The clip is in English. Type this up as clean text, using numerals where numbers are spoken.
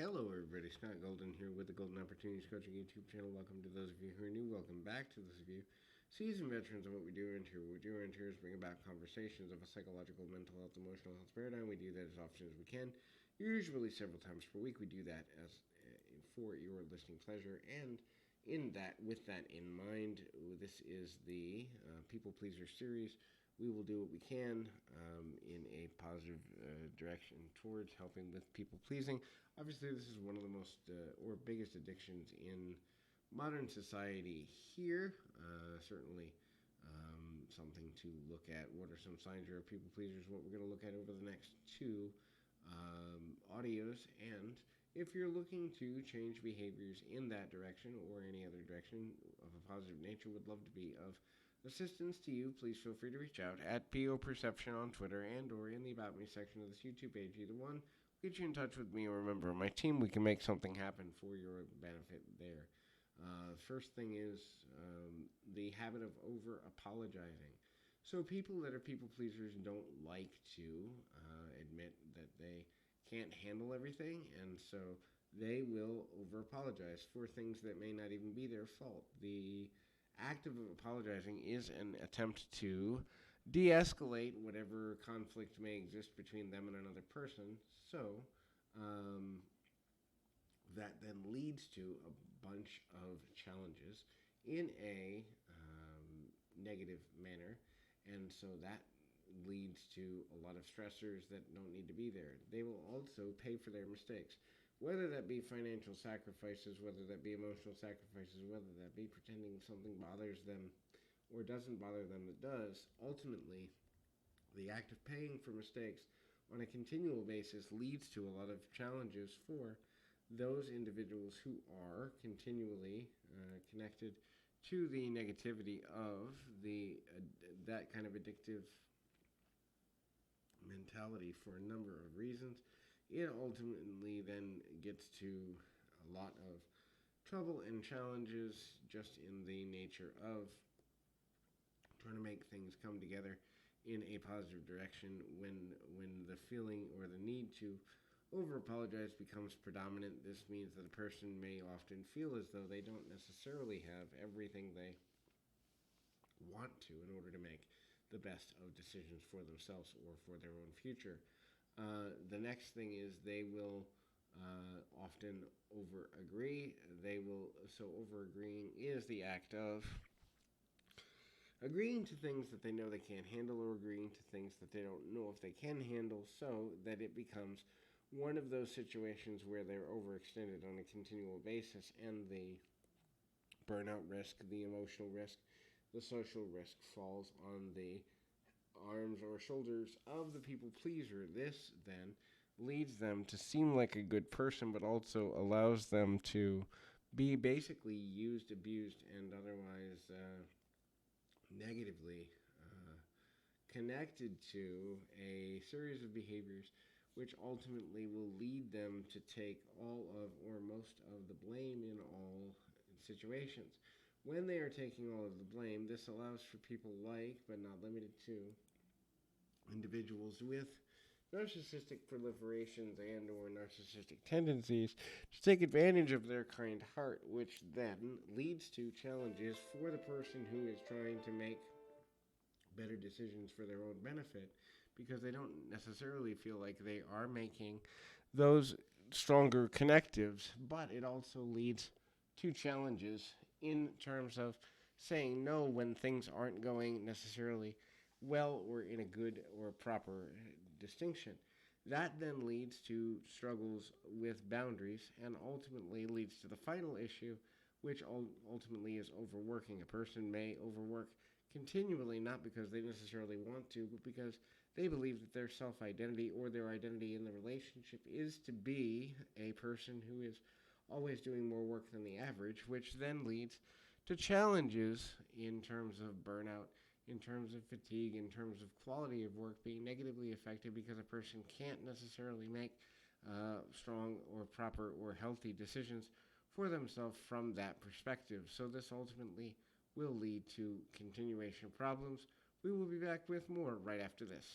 Hello, everybody. Scott Golden here with the Golden Opportunities Coaching YouTube channel. Welcome to those of you who are new. Welcome back to those of you seasoned veterans of what we do around here. What we do around here is bring about conversations of a psychological, mental health, emotional health paradigm. We do that as often as we can, usually several times per week. We do that as for your listening pleasure, and with that in mind, this is the People Pleaser series. We will do what we can in a positive direction towards helping with people pleasing. Obviously, this is one of the most or biggest addictions in modern society here. Certainly something to look at. What are some signs you're a people pleaser is what we're going to look at over the next two audios. And if you're looking to change behaviors in that direction or any other direction of a positive nature, would love to be of assistance to you. Please feel free to reach out at PO Perception on Twitter and or in the About Me section of this YouTube page. Either one, get you in touch with me or a member of my team. We can make something happen for your benefit there. First thing is the habit of over-apologizing. So people that are people pleasers don't like to admit that they can't handle everything, and so they will over-apologize for things that may not even be their fault. The act of apologizing is an attempt to de-escalate whatever conflict may exist between them and another person. So that then leads to a bunch of challenges in a negative manner, and so that leads to a lot of stressors that don't need to be there. They will also pay for their mistakes, whether that be financial sacrifices, whether that be emotional sacrifices, whether that be pretending something bothers them or doesn't bother them that does. Ultimately, the act of paying for mistakes on a continual basis leads to a lot of challenges for those individuals who are continually connected to the negativity of that kind of addictive mentality for a number of reasons. It ultimately then gets to a lot of trouble and challenges just in the nature of trying to make things come together in a positive direction when the feeling or the need to over apologize becomes predominant. This means that a person may often feel as though they don't necessarily have everything they want to in order to make the best of decisions for themselves or for their own future. The next thing is they will often over-agree. Over-agreeing is the act of agreeing to things that they know they can't handle or agreeing to things that they don't know if they can handle, so that it becomes one of those situations where they're overextended on a continual basis, and the burnout risk, the emotional risk, the social risk falls on the arms or shoulders of the people pleaser. This then leads them to seem like a good person, but also allows them to be basically used, abused, and otherwise negatively connected to a series of behaviors which ultimately will lead them to take all of or most of the blame in all situations. When they are taking all of the blame, this allows for people like, but not limited to, individuals with narcissistic proliferations and or narcissistic tendencies to take advantage of their kind heart, which then leads to challenges for the person who is trying to make better decisions for their own benefit, because they don't necessarily feel like they are making those stronger connectives. But it also leads to challenges in terms of saying no when things aren't going necessarily well or in a good or proper distinction. That then leads to struggles with boundaries and ultimately leads to the final issue, which ultimately is overworking. A person may overwork continually, not because they necessarily want to, but because they believe that their self-identity or their identity in the relationship is to be a person who is always doing more work than the average, which then leads to challenges in terms of burnout, in terms of fatigue, in terms of quality of work being negatively affected because a person can't necessarily make strong or proper or healthy decisions for themselves from that perspective. So this ultimately will lead to continuation problems. We will be back with more right after this.